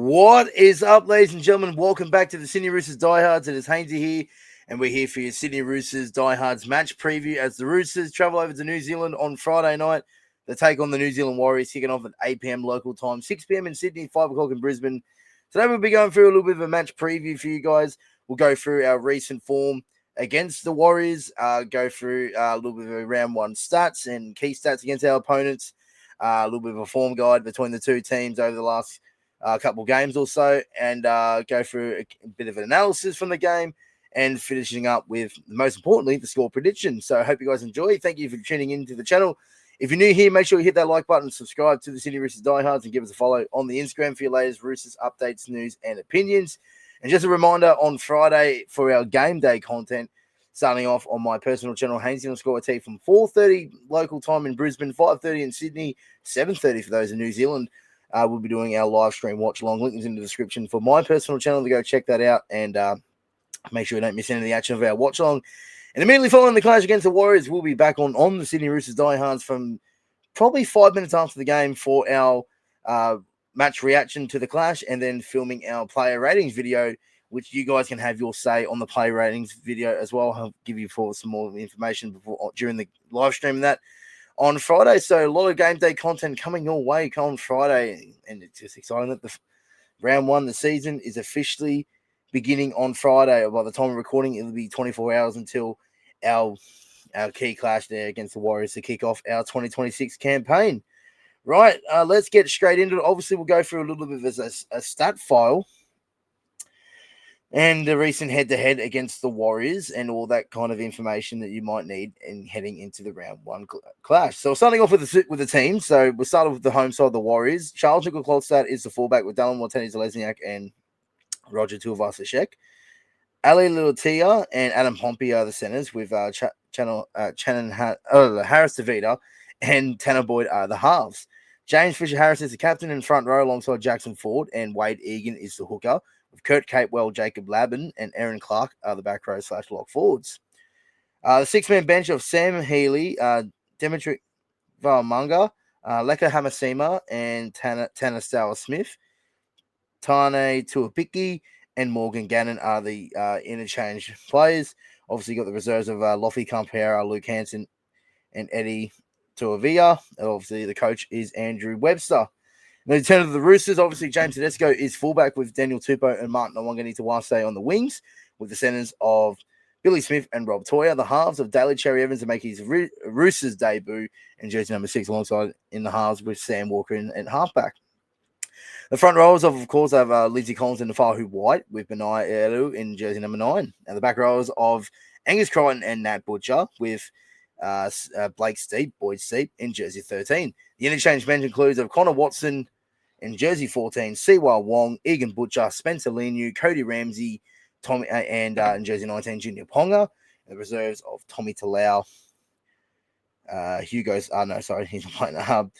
What is up, ladies and gentlemen? Welcome back to the Sydney Roosters Diehards. It is Haynesy here, and we're here for your Sydney Roosters Diehards match preview as the Roosters travel over to New Zealand on Friday night. They take on the New Zealand Warriors, kicking off at 8 p.m. local time, 6 p.m. in Sydney, 5 o'clock in Brisbane. Today we'll be going through a little bit of a match preview for you guys. We'll go through our recent form against the Warriors, go through a little bit of round one stats and key stats against our opponents, a little bit of a form guide between the two teams over the last couple of games or so, and go through a bit of an analysis from the game and finishing up with, most importantly, the score prediction. So I hope you guys enjoy. Thank you for tuning into the channel. If you're new here, make sure you hit that like button, subscribe to the Sydney Roosters Diehards, and give us a follow on the Instagram for your latest Roosters updates, news, and opinions. And just a reminder, on Friday for our game day content, starting off on my personal channel, Haynesy_T, from 4:30 local time in Brisbane, 5:30 in Sydney, 7:30 for those in New Zealand. We'll be doing our live stream watch along. Link is in the description for my personal channel to go check that out, and make sure you don't miss any of the action of our watch along. And immediately following the clash against the Warriors, we'll be back on the Sydney Roosters Diehards from probably 5 minutes after the game for our match reaction to the clash, and then filming our player ratings video, which you guys can have your say on the player ratings video as well. I'll give you some more information during the live stream of that on Friday. So a lot of game day content coming your way on Friday, and it's just exciting that the round one, the season, is officially beginning on Friday. By the time we're recording, it'll be 24 hours until our key clash there against the Warriors to kick off our 2026 campaign. Right, let's get straight into it. Obviously, we'll go through a little bit of a stat file and the recent head-to-head against the Warriors and all that kind of information that you might need in heading into the round one clash. So starting off with the team. So we'll start off with the home side, the Warriors. Charles Nicoll-Klokstad is the fullback with Dallin Watene-Zelezniak and Roger Tuivasa-Sheck. Ali Lilotia and Adam Pompey are the centers, with Harris DeVita and Tanner Boyd are the halves. James Fisher-Harris is the captain in front row alongside Jackson Ford, and Wade Egan is the hooker, with Kurt Capewell, Jacob Labin, and Aaron Clark are the back row / lock forwards. The six-man bench of Sam Healy, Dimitri Valamunga, Leka Hamasima, and Tanner Stowers-Smith. Tane Tuapiki and Morgan Gannon are the interchange players. Obviously, got the reserves of Lofi Campera, Luke Hansen, and Eddie Tuavia. Obviously, the coach is Andrew Webster. Now, in terms of the Roosters, obviously, James Tedesco is fullback with Daniel Tupou and Martin Awangani-Tawase on the wings, with the centers of Billy Smith and Rob Toya. The halves of Daly Cherry Evans to make his Roosters debut, and jersey number 6 alongside in the halves with Sam Walker and halfback. The front rowers, of course, have Lindsay Collins and Nafahu White, with Benai Elu in jersey number 9. And the back rowers of Angus Crichton and Nat Butcher, with Blake Steep, Boyd Steep, in jersey 13. The interchange bench includes of Connor Watson in jersey 14, Siwa Wong, Egan Butcher, Spencer Leniu, Cody Ramsey, Tommy, and in jersey 19, Junior Ponga. The reserves of Tommy Talau, he's not playing.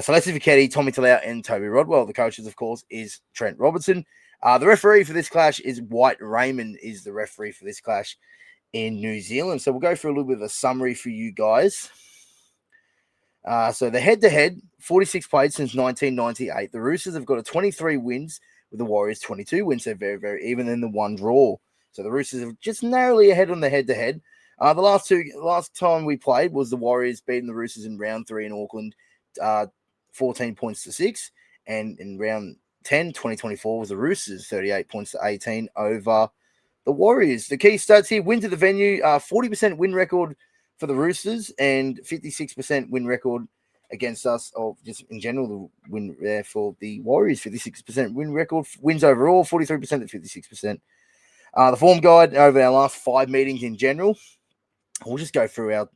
Celeste Vicetti, Tommy Talau, and Toby Rodwell. The coaches, of course, is Trent Robertson. The referee for this clash is White Raymond, is the referee for this clash in New Zealand. So we'll go through a little bit of a summary for you guys. So the head-to-head, 46 played since 1998. The Roosters have got a 23 wins, with the Warriors 22 wins. So very, very even in the one draw. So the Roosters are just narrowly ahead on the head-to-head. The last time we played was the Warriors beating the Roosters in round 3 in Auckland, 14 points to 6. And in round 10, 2024, was the Roosters, 38 points to 18 over the Warriors. The key stats here: win to the venue, 40% win record for the Roosters, and 56% win record against us, or just in general, the win there for the Warriors, 56% win record. Wins overall, 43% to 56%. The form guide over our last 5 meetings in general. We'll just go through our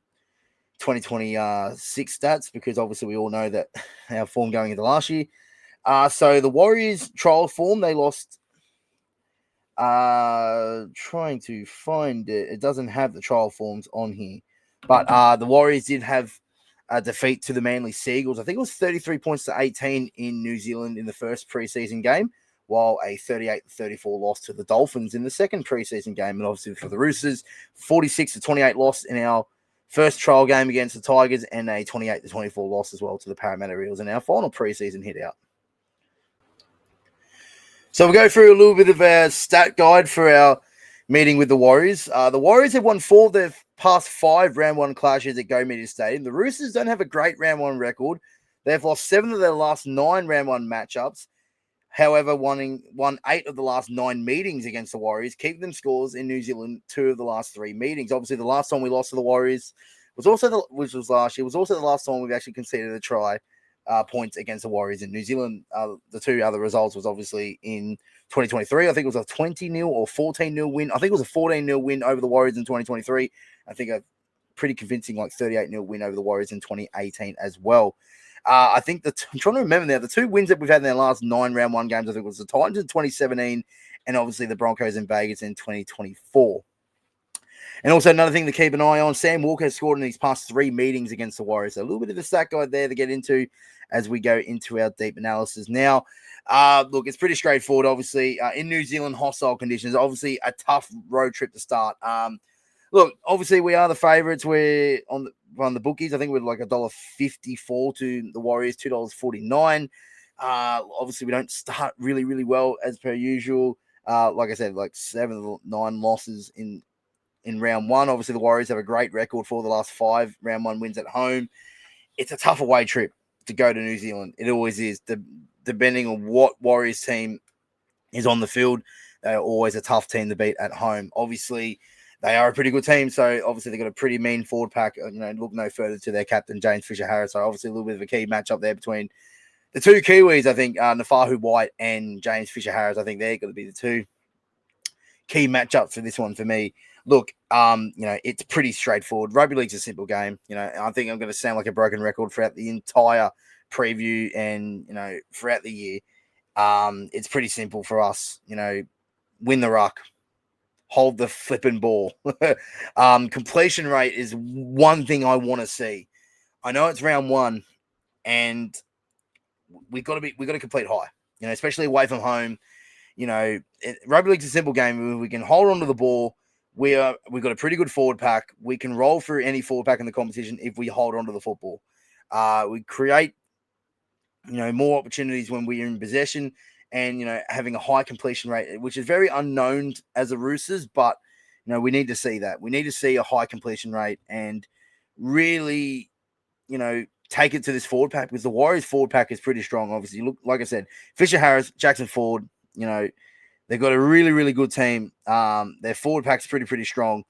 2026 stats, because obviously we all know that our form going into last year. So the Warriors trial form, they lost. Trying to find it. It doesn't have the trial forms on here. But the Warriors did have a defeat to the Manly Seagulls. I think it was 33 points to 18 in New Zealand in the first preseason game, while a 38-34 loss to the Dolphins in the second preseason game. And obviously for the Roosters, 46-28 loss in our first trial game against the Tigers, and a 28-24 loss as well to the Parramatta Eels in our final preseason hit out. So we'll go through a little bit of our stat guide for our meeting with the Warriors. The Warriors have won 4 of their past 5 round 1 clashes at Go Media Stadium. The Roosters don't have a great round 1 record. They've lost 7 of their last 9 round 1 matchups. However, won 8 of the last 9 meetings against the Warriors, keeping them scores in New Zealand 2 of the last 3 meetings. Obviously, the last time we lost to the Warriors which was last year, was also the last time we've actually conceded a try points against the Warriors in New Zealand. The 2 other results was obviously in 2023. I think it was a 20-0 or 14-0 win. I think it was a 14-0 win over the Warriors in 2023. I think a pretty convincing 38-0 win over the Warriors in 2018 as well. I think I'm trying to remember now, the 2 wins that we've had in their last 9 round 1 games, I think it was the Titans in 2017 and obviously the Broncos in Vegas in 2024. And also another thing to keep an eye on, Sam Walker has scored in these past 3 meetings against the Warriors. So a little bit of a stat guide there to get into as we go into our deep analysis. Now, look, it's pretty straightforward, obviously. In New Zealand, hostile conditions, obviously a tough road trip to start. Look, obviously we are the favourites. We're on the bookies. I think we're like $1.54 to the Warriors, $2.49. Obviously we don't start really, really well as per usual. Like I said, 7 of the 9 losses in round 1. Obviously, the Warriors have a great record for the last 5 round 1 wins at home. It's a tough away trip to go to New Zealand. It always is. Depending on what Warriors team is on the field, they're always a tough team to beat at home. Obviously, they are a pretty good team, so obviously they've got a pretty mean forward pack. Look no further to their captain, James Fisher-Harris. So obviously a little bit of a key matchup there between the 2 Kiwis, I think, Nafahu White and James Fisher-Harris. I think they're going to be the 2 key matchups for this one for me. Look, it's pretty straightforward. Rugby league's a simple game. I think I'm going to sound like a broken record throughout the entire preview and, throughout the year. It's pretty simple for us. Win the ruck, hold the flipping ball. Completion rate is one thing I want to see. I know it's round 1 and we got to complete high, especially away from home. Rugby league's a simple game. We can hold on to the ball. We've got a pretty good forward pack. We can roll through any forward pack in the competition if we hold on to the football. We create, more opportunities when we're in possession and, having a high completion rate, which is very unknown as the Roosters, but, we need to see that. We need to see a high completion rate and really, take it to this forward pack because the Warriors forward pack is pretty strong. Obviously, look, like I said, Fisher-Harris, Jackson Ford, they've got a really, really good team. Their forward pack's pretty strong.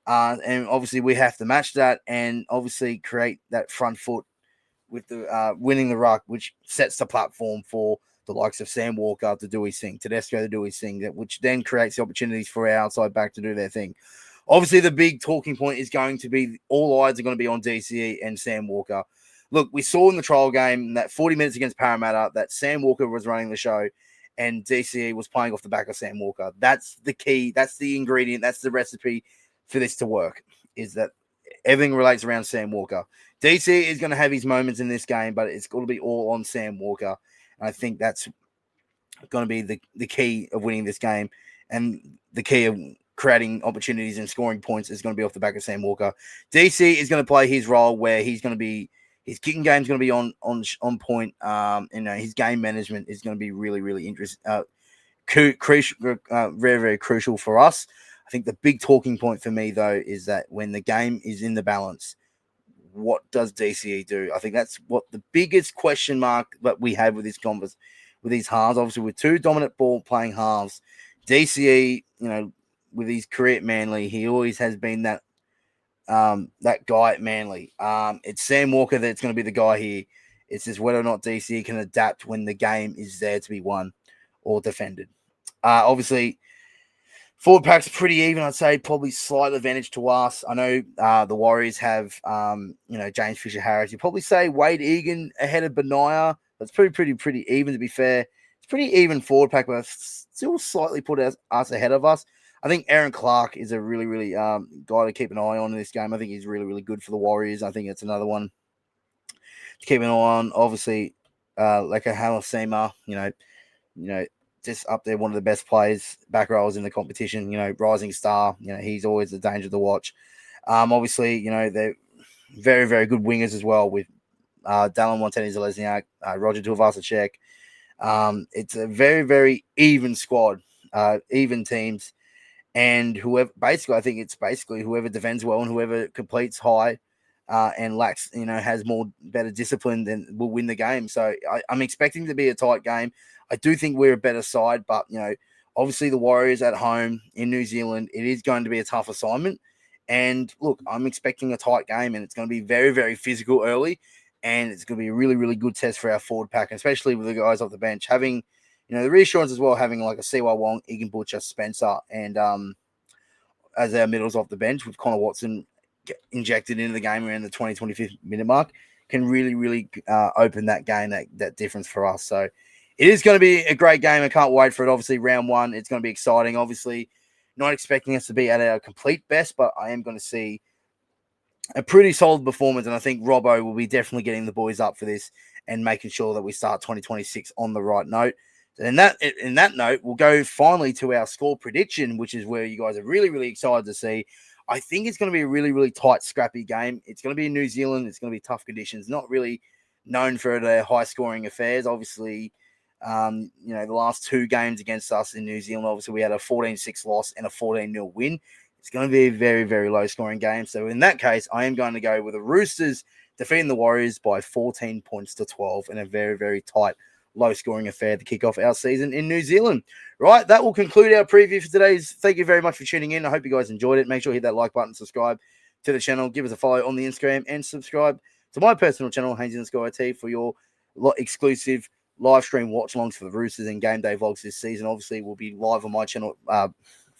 And obviously we have to match that and obviously create that front foot with the winning the ruck, which sets the platform for the likes of Sam Walker to do his thing, Tedesco to do his thing, which then creates the opportunities for our outside back to do their thing. Obviously, the big talking point is going to be all eyes are going to be on DCE and Sam Walker. Look, we saw in the trial game that 40 minutes against Parramatta that Sam Walker was running the show and DCE was playing off the back of Sam Walker. That's the key. That's the ingredient. That's the recipe for this to work, is that everything relates around Sam Walker. DCE is going to have his moments in this game, but it's going to be all on Sam Walker. And I think that's going to be the key of winning this game. And the key of creating opportunities and scoring points is going to be off the back of Sam Walker. DC is going to play his role where he's going to be his kicking game is going to be on point. His game management is going to be really, really interesting. Very, very crucial for us. I think the big talking point for me though is that when the game is in the balance, what does DCE do? I think that's what the biggest question mark that we have with this with these halves. Obviously, with 2 dominant ball playing halves, DCE, with his career at Manly, he always has been that guy at Manly. It's Sam Walker that's going to be the guy here. It's just whether or not DCE can adapt when the game is there to be won or defended. Obviously, forward pack's pretty even. I'd say probably slight advantage to us. I know the Warriors have, James Fisher-Harris. You'd probably say Wade Egan ahead of Benaya. That's pretty even, to be fair. It's pretty even forward pack, but still slightly put us ahead of us. I think Aaron Clark is a really, really guy to keep an eye on in this game. I think he's really, really good for the Warriors. I think it's another one to keep an eye on. Obviously, like a Halasima, just up there, one of the best players, back rows in the competition, rising star. He's always a danger to watch. Obviously, they're very, very good wingers as well with Dallin Montani-Zelezniak, Roger Tuivasa-Sheck, It's a very, very even squad, even teams. And whoever, basically, I think it's basically whoever defends well and whoever completes high and lacks, has more better discipline, then will win the game. So I'm expecting to be a tight game. I do think we're a better side, but obviously the Warriors at home in New Zealand, it is going to be a tough assignment. And look, I'm expecting a tight game, and it's going to be very, very physical early, and it's going to be a really, really good test for our forward pack, especially with the guys off the bench having. The reassurance as well, having like a CY Wong, Egan Butcher, Spencer, and as our middles off the bench with Connor Watson injected into the game around the 25th minute mark can really, really open that game, that difference for us. So it is going to be a great game. I can't wait for it. Obviously, round one, it's going to be exciting. Obviously, not expecting us to be at our complete best, but I am going to see a pretty solid performance, and I think Robbo will be definitely getting the boys up for this and making sure that we start 2026 on the right note. And in that note, we'll go finally to our score prediction, which is where you guys are really, really excited to see. I think it's going to be a really, really tight, scrappy game. It's going to be in New Zealand. It's going to be tough conditions. Not really known for their high-scoring affairs. Obviously, the last two games against us in New Zealand, obviously we had a 14-6 loss and a 14-0 win. It's going to be a very, very low-scoring game. So in that case, I am going to go with the Roosters defeating the Warriors by 14 points to 12 in a very, very tight, low-scoring affair to kick off our season in New Zealand. Right, that will conclude our preview for today's. Thank you very much for tuning in. I hope you guys enjoyed it. Make sure you hit that like button, subscribe to the channel, give us a follow on the Instagram, and subscribe to my personal channel, Haynesy IT, for your exclusive live stream watch-alongs for the Roosters and game day vlogs this season. Obviously, we'll be live on my channel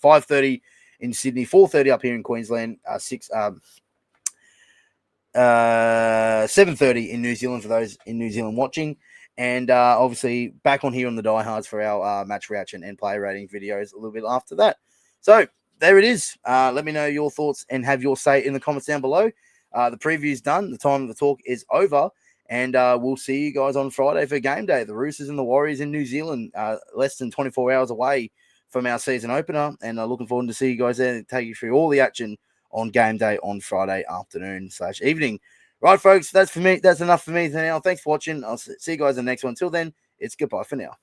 5:30 in Sydney, 4:30 up here in Queensland, 7:30 in New Zealand for those in New Zealand watching. And obviously back on here on the Diehards for our match reaction and player rating videos a little bit after that. So there it is. Let me know your thoughts and have your say in the comments down below. The preview's done. The time of the talk is over. And we'll see you guys on Friday for game day. The Roosters and the Warriors in New Zealand, less than 24 hours away from our season opener. And looking forward to see you guys there and take you through all the action on game day on Friday afternoon/evening. Right, folks, that's for me. That's enough for me for now. Thanks for watching. I'll see you guys in the next one. Until then, it's goodbye for now.